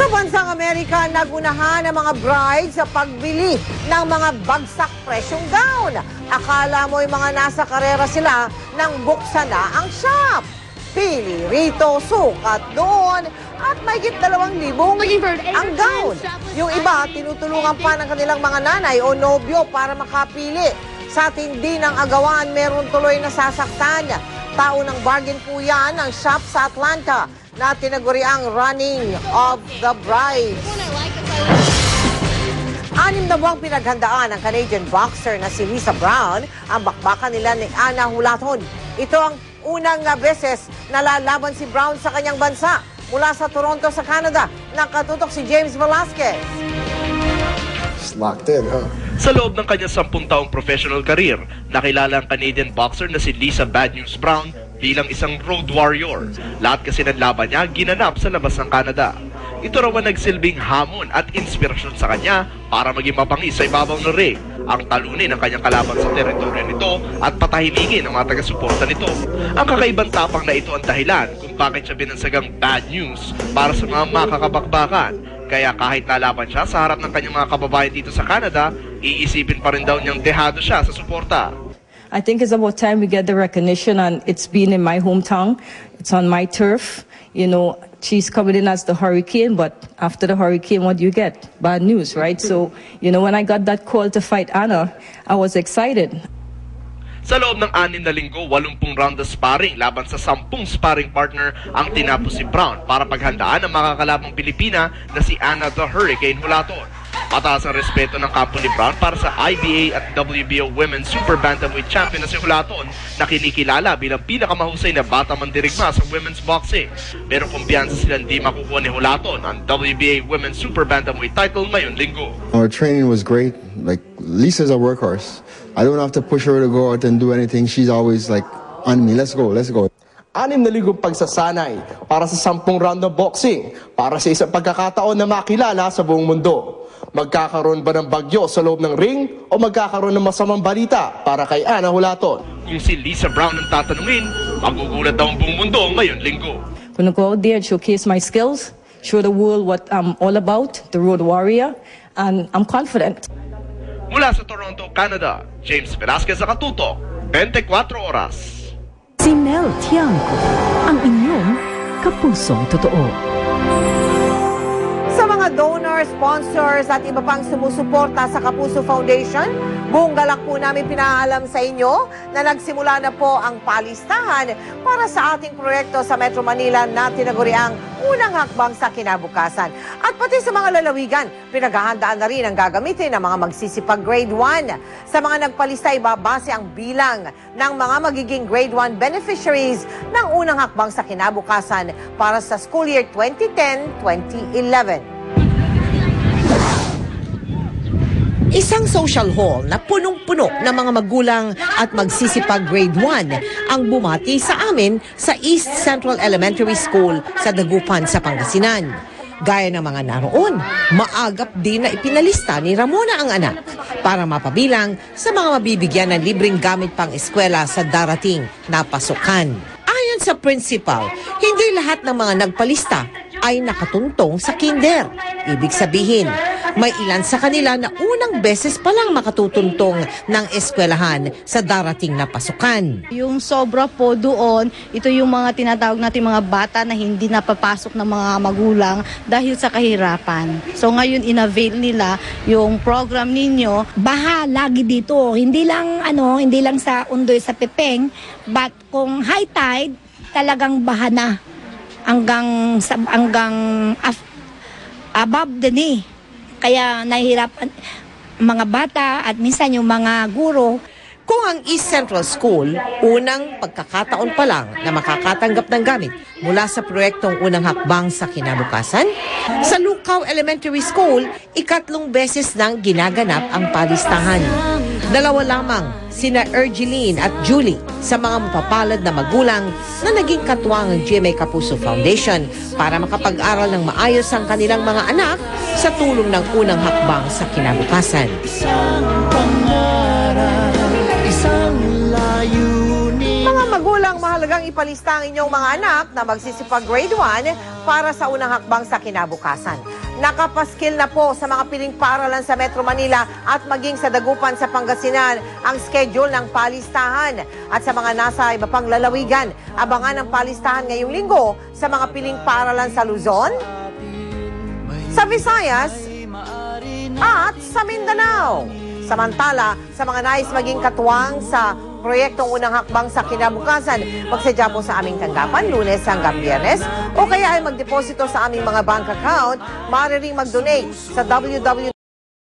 bansang Amerika, nagunahan ang mga brides sa pagbili ng mga bagsak presyong gown. Akala mo yung mga nasa karera sila nang buksan na ang shop. Pili rito, sukat doon, at mahigit 2,000 ang gown. Yung iba, tinutulungan pa ng kanilang mga nanay o nobyo para makapili. Sa tindi ng agawan, meron tuloy na sasaktan. Tao ng bargain po yan ang shop sa Atlanta na tinaguriang Running of the Brides. 6 na buwang pinaghandaan ng Canadian boxer na si Lisa Brown ang bakbakan nila ni Ana Hulaton. Ito ang unang beses na lalaban si Brown sa kanyang bansa. Mula sa Toronto sa Canada, nakatutok si James Velasquez. It's locked in, huh? Sa loob ng kanyang 10 taong professional career, nakilala ang Canadian boxer na si Lisa Bad News Brown bilang isang road warrior. Lahat kasi ng laban niya ginanap sa labas ng Canada. Ito raw ang nagsilbing hamon at inspirasyon sa kanya para maging mapangis sa ibabaw ng ring, ang talunin ng kanyang kalaban sa teritoryo nito at patahimigin ang mga taga-suporta nito. Ang kakaibang tapang na ito ang dahilan kung bakit siya binansagang bad news para sa mga makakabakbakan. Kaya kahit nalaban siya sa harap ng kanyang mga kababayan dito sa Canada, iisipin pa rin daw niyang dehado siya sa suporta. I think it's about time we get the recognition, and it's been in my hometown. It's on my turf. You know, she's coming in as the hurricane, but after the hurricane, what do you get? Bad news, right? So, you know, when I got that call to fight Anna, I was excited. Sa loob ng 6 na linggo, 80 round na sparring laban sa 10 sparring partner ang tinapos si Brown para paghandaan ang makakalabang Pilipina na si Ana the Hurricane Hulaton. Mataas ang respeto ng kampo ni Brown para sa IBA at WBO Women's Super Bantamweight Champion na si Hulaton na kinikilala bilang pinakamahusay na bata mandirigma sa women's boxing. Pero kumpiyansa silang di makukuha ni Hulaton ang WBA Women's Super Bantamweight title ngayong linggo. Our training was great. Like, Lisa's a workhorse. I don't have to push her to go out and do anything. She's always like, on me, let's go, let's go. 6 na linggong pagsasanay para sa 10 round ng boxing para sa isang pagkakataon na makilala sa buong mundo. Magkakaroon ba ng bagyo sa loob ng ring o magkakaroon ng masamang balita para kay Ana Hulaton? Kung si Lisa Brown ang tatanungin, magugulat daw ang buong mundo ngayong linggo. I'm gonna go out there and showcase my skills, show the world what I'm all about, the road warrior, and I'm confident. Mula sa Toronto, Canada, James Velasquez sa Katutok, 24 Oras. Si Mel Tiangco, ang inyong kapusong totoo. Sa mga donors, sponsors at iba pang sumusuporta sa Kapuso Foundation, buong galak po namin pinaalam sa inyo na nagsimula na po ang palistahan para sa ating proyekto sa Metro Manila na tinaguriang unang hakbang sa kinabukasan. At pati sa mga lalawigan, pinaghahandaan na rin ang gagamitin ng mga magsisipag grade 1. Sa mga nagpalista, ibabase ang bilang ng mga magiging grade 1 beneficiaries ng unang hakbang sa kinabukasan para sa school year 2010-2011. Isang social hall na punong-puno ng mga magulang at magsisipag grade 1 ang bumati sa amin sa East Central Elementary School sa Dagupan sa Pangasinan. Gaya ng mga naroon, maagap din na ipinalista ni Ramona ang anak para mapabilang sa mga mabibigyan ng libreng gamit pang eskwela sa darating na pasukan. Ayon sa principal, hindi lahat ng mga nagpalista ay nakatuntong sa kinder. Ibig sabihin, may ilan sa kanila na unang beses palang makatutuntong ng eskwelahan sa darating na pasukan. Yung sobra po doon, ito yung mga tinatawag natin mga bata na hindi napapasok ng mga magulang dahil sa kahirapan. So ngayon inavail nila yung program ninyo. Baha lagi dito, hindi lang sa Undoy sa Pepeng, but kung high tide, talagang baha na hanggang above the knee. Kaya nahihirapan mga bata at minsan yung mga guro. Kung ang East Central School, unang pagkakataon pa lang na makakatanggap ng gamit mula sa proyektong unang hakbang sa kinabukasan, sa Lucaw Elementary School, 3 beses nang ginaganap ang palistahan. 2 lamang, sina Ergeline at Julie, sa mga mapapalad na magulang na naging katuwang ng GMA Kapuso Foundation para makapag-aral ng maayos ang kanilang mga anak sa tulong ng unang hakbang sa kinabukasan. Mga magulang Magmagulang, mahalagang ipalista ang inyong mga anak na magsisipag grade 1 para sa unang hakbang sa kinabukasan. Nakapaskil na po sa mga piling paaralan sa Metro Manila at maging sa Dagupan sa Pangasinan ang schedule ng palistahan. At sa mga nasa iba pang lalawigan, abangan ang palistahan ngayong linggo sa mga piling paaralan sa Luzon, sa Visayas, at sa Mindanao. Samantala, sa mga nais maging katuwang sa proyektong unang hakbang sa kinabukasan, magsadya po sa aming tanggapan Lunes hanggang Biyernes o kaya ay magdeposito sa aming mga bank account, maaaring mag-donate sa www